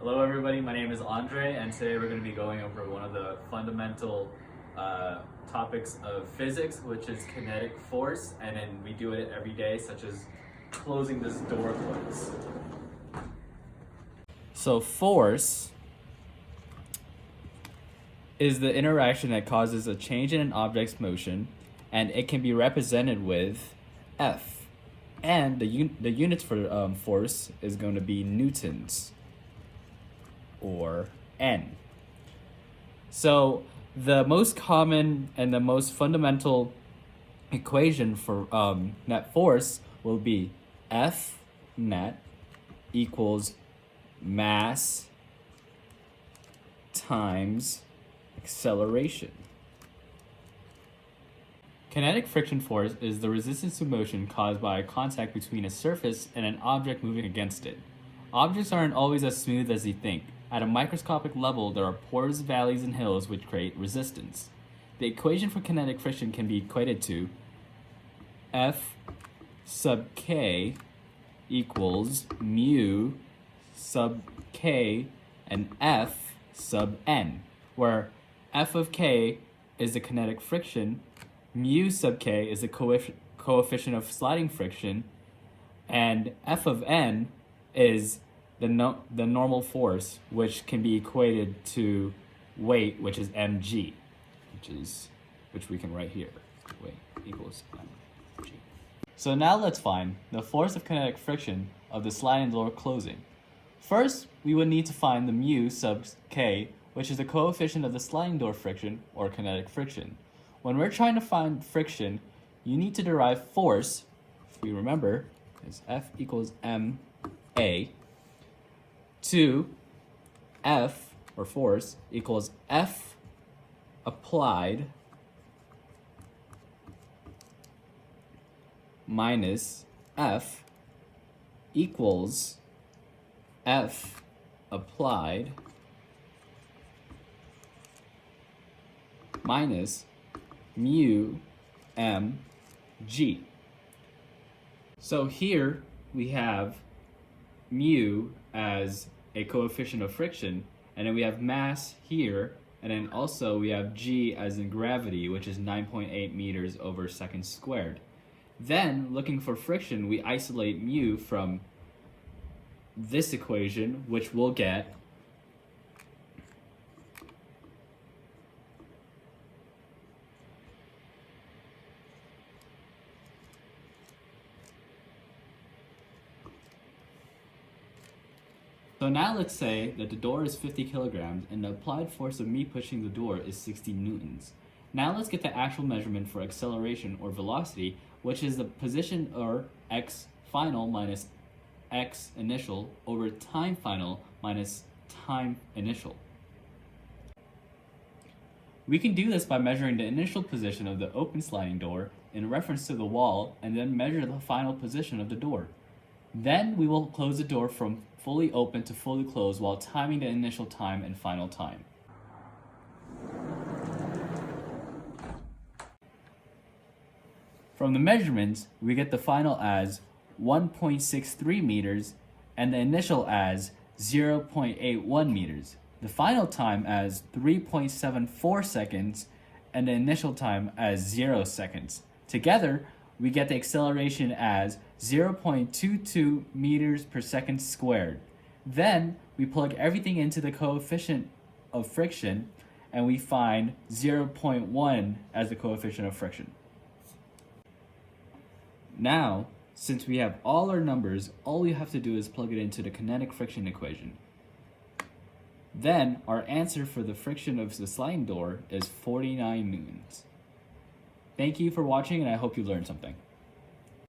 Hello everybody, my name is Andre, and today we're going to be going over one of the fundamental topics of physics, which is kinetic force, and then we do it every day, such as closing this door close. So force is the interaction that causes a change in an object's motion, and it can be represented with F. And the units for force is going to be newtons, or N. So the most common and the most fundamental equation for net force will be F net equals mass times acceleration. Kinetic friction force is the resistance to motion caused by a contact between a surface and an object moving against it. Objects aren't always as smooth as you think. At a microscopic level, there are pores, valleys, and hills which create resistance. The equation for kinetic friction can be equated to F sub k equals mu sub k and F sub n, where F of k is the kinetic friction, mu sub k is the coefficient of sliding friction, and F of n is the normal force, which can be equated to weight, which is mg, which we can write here. Weight equals mg. So now let's find the force of kinetic friction of the sliding door closing. First, we would need to find the mu sub k, which is the coefficient of the sliding door friction, or kinetic friction. When we're trying to find friction, you need to derive force, if we remember, is F equals ma, to F, or force, equals F applied minus F equals F applied minus mu mg. So here we have mu as a coefficient of friction, and then we have mass here, and then also we have g as in gravity, which is 9.8 meters over second squared. Then, looking for friction, we isolate mu from this equation, which we'll get So now let's say that the door is 50 kilograms and the applied force of me pushing the door is 60 newtons. Now let's get the actual measurement for acceleration or velocity, which is the position or x final minus x initial over time final minus time initial. We can do this by measuring the initial position of the open sliding door in reference to the wall, and then measure the final position of the door. Then we will close the door from fully open to fully closed while timing the initial time and final time. From the measurements, we get the final as 1.63 meters and the initial as 0.81 meters. The final time as 3.74 seconds and the initial time as 0 seconds. Together, we get the acceleration as 0.22 meters per second squared. Then we plug everything into the coefficient of friction, and we find 0.1 as the coefficient of friction. Now, since we have all our numbers, all we have to do is plug it into the kinetic friction equation. Then our answer for the friction of the sliding door is 49 newtons. Thank you for watching, and I hope you learned something.